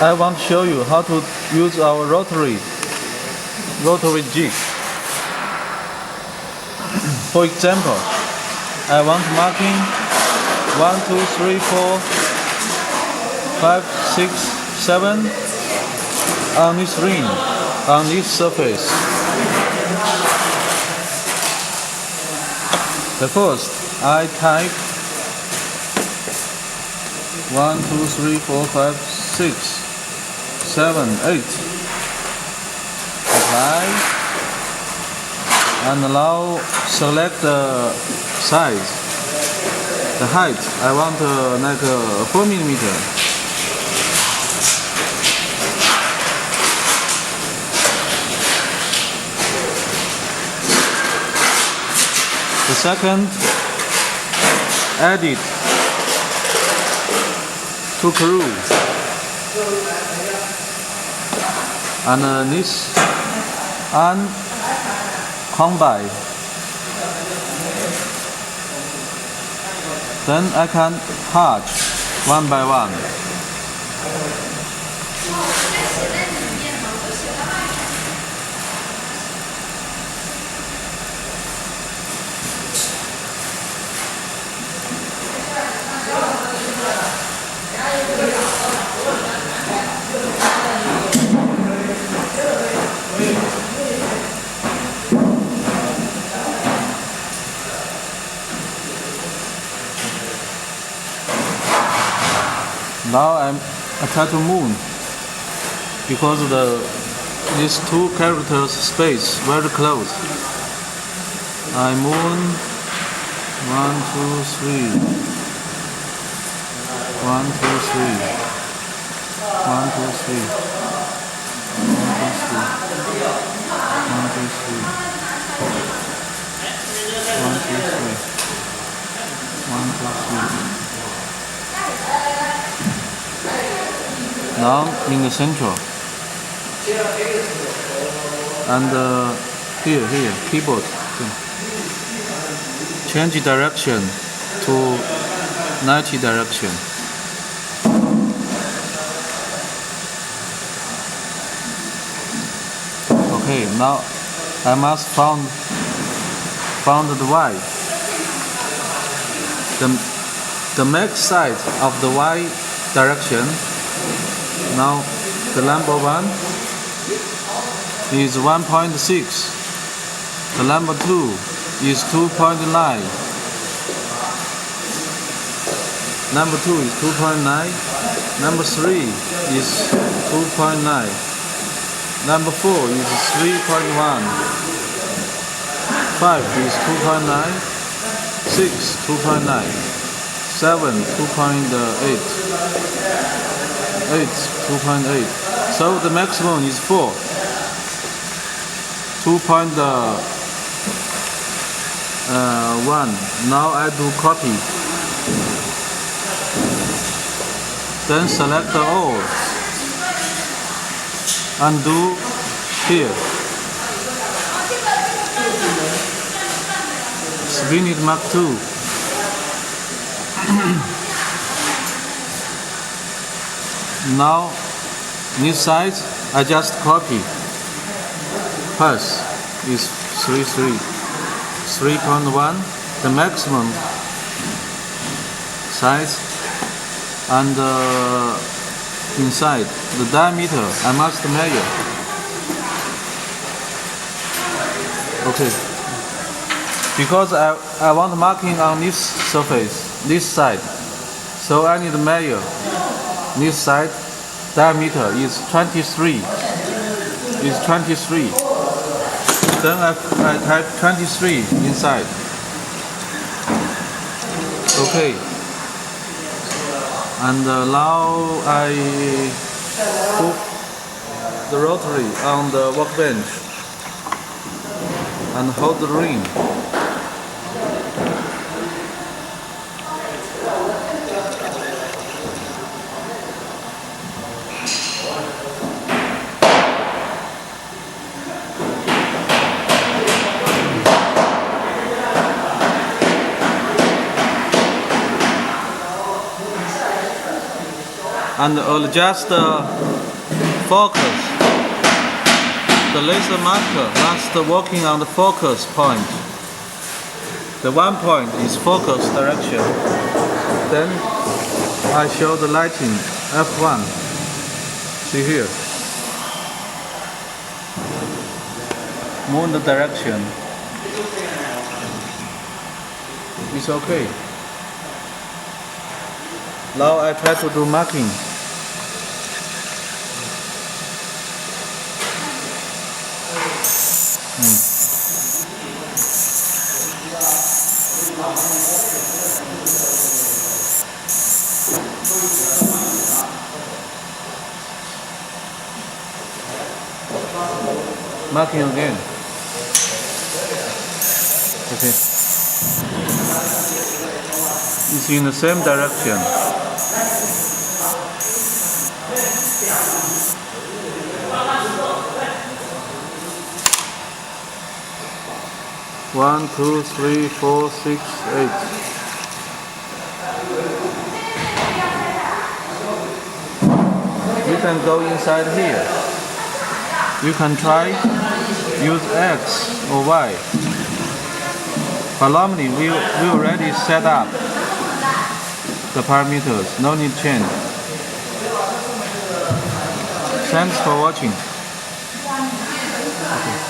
I want to show you how to use our rotary jig. For example, I want marking 1, 2, 3, 4, 5, 6, 7 on this ring, on this surface. The first, I type 1, 2, 3, 4, 5, 6, 7, 8. Apply. And now select the size. The height, I want like 4 millimeter. The second, edit to crew. And this and combine. Then I can touch one by one. Now I try to move because these two characters space very close. I move 1, 2, 3, 1, 2, 3, 1, 2, 3, 1, 2, 3, 1, 2, 3, 1, 2, 3, 1, 2, 3. Now in the central, and here, keyboard, change direction to 90 direction. Okay, now I must found the Y. The max side of the Y direction. Now the number 1 is 1.6. The number 2 is 2.9. Number 2 is 2.9. Number 3 is 2.9. Number 4 is 3.1. 5 is 2.9. 6 2.9. 7 2.8. 8 2.8. So the maximum is 4. 2.1. Now I do copy. Then select all. Undo here. Spin it Mark 2. Now this side I just copy. Pass is 3.1, the maximum size, and inside the diameter I must measure. Okay, because I want marking on this surface, this side, so I need to measure. This side diameter is 23. Then I type 23 inside. Okay. And now I put the rotary on the workbench and hold the ring. and adjust the focus. The laser marker must working on the focus point. The 1 point is focus direction. Then I show the lighting F1. See here. Move the direction. It's okay. Now I try to do marking. Marking again. Okay. It's in the same direction. One, two, three, 4, 6, 8. You can go inside here. You can try use X or Y. But normally we already set up the parameters. No need change. Thanks for watching.